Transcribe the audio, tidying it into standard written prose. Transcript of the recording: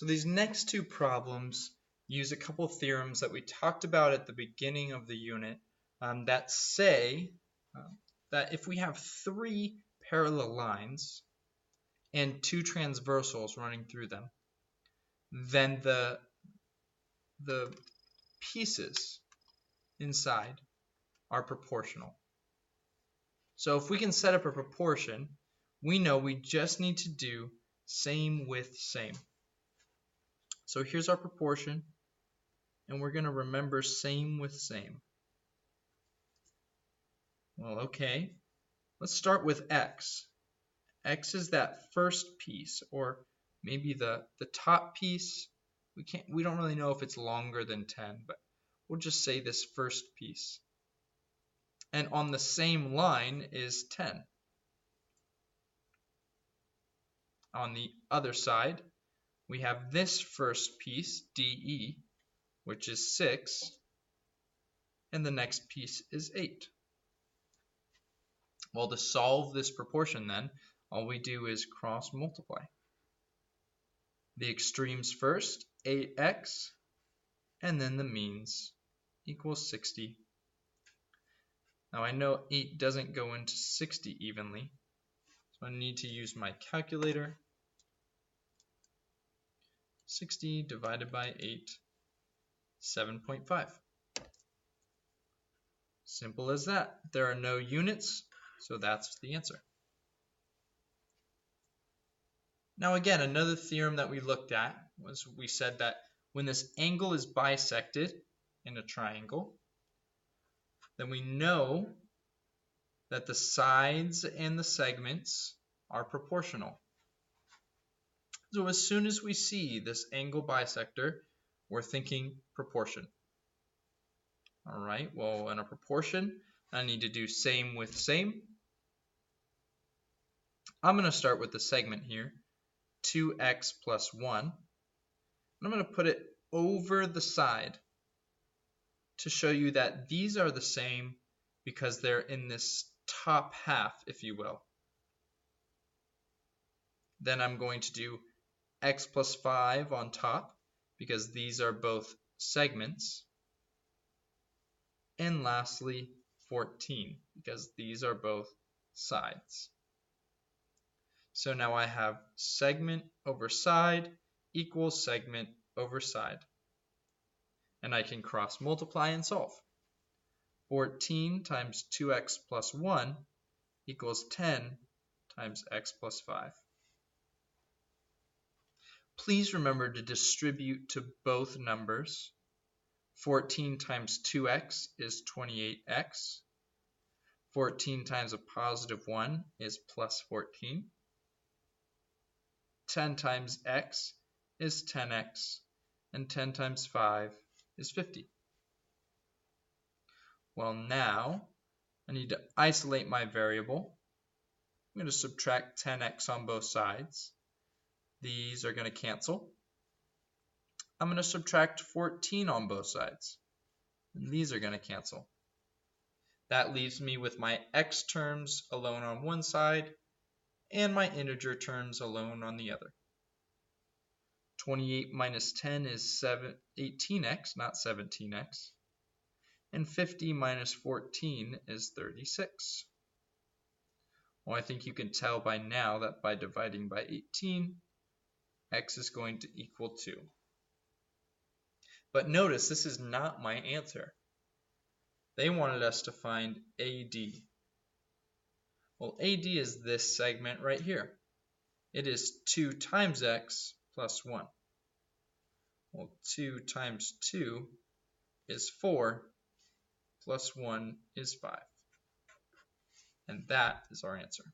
So these next two problems use a couple of theorems that we talked about at the beginning of the unit that say that if we have three parallel lines and two transversals running through them, then the pieces inside are proportional. So if we can set up a proportion, we know we just need to do same with same. So here's our proportion, and we're going to remember same with same. Well, okay, let's start with x. X is that first piece, or maybe the top piece. We don't really know if it's longer than 10, but we'll just say this first piece. And on the same line is 10. On the other side, we have this first piece, DE, which is 6, and the next piece is 8. Well, to solve this proportion then, all we do is cross multiply. The extremes first, 8x, and then the means equals 60. Now I know 8 doesn't go into 60 evenly, so I need to use my calculator. 60 divided by 8, 7.5. Simple as that. There are no units, so that's the answer. Now again, another theorem that we looked at was we said that when this angle is bisected in a triangle, then we know that the sides and the segments are proportional. So as soon as we see this angle bisector, we're thinking proportion. All right, well, in a proportion, I need to do same with same. I'm going to start with the segment here, 2x plus 1. And I'm going to put it over the side to show you that these are the same because they're in this top half, if you will. Then I'm going to do x plus 5 on top because these are both segments. And lastly, 14 because these are both sides. So now I have segment over side equals segment over side. And I can cross multiply and solve. 14 times 2x plus 1 equals 10 times x plus 5. Please remember to distribute to both numbers. 14 times 2x is 28x. 14 times a positive 1 is plus 14. 10 times x is 10x. And 10 times 5 is 50. Well, now I need to isolate my variable. I'm going to subtract 10x on both sides. These are going to cancel. I'm going to subtract 14 on both sides. And these are going to cancel. That leaves me with my x terms alone on one side and my integer terms alone on the other. 28 minus 10 is 18x, not 17x. And 50 minus 14 is 36. Well, I think you can tell by now that by dividing by 18, x is going to equal 2. But notice this is not my answer. They wanted us to find AD. Well, AD is this segment right here. It is 2 times x plus 1. Well, 2 times 2 is 4, plus 1 is 5. And that is our answer.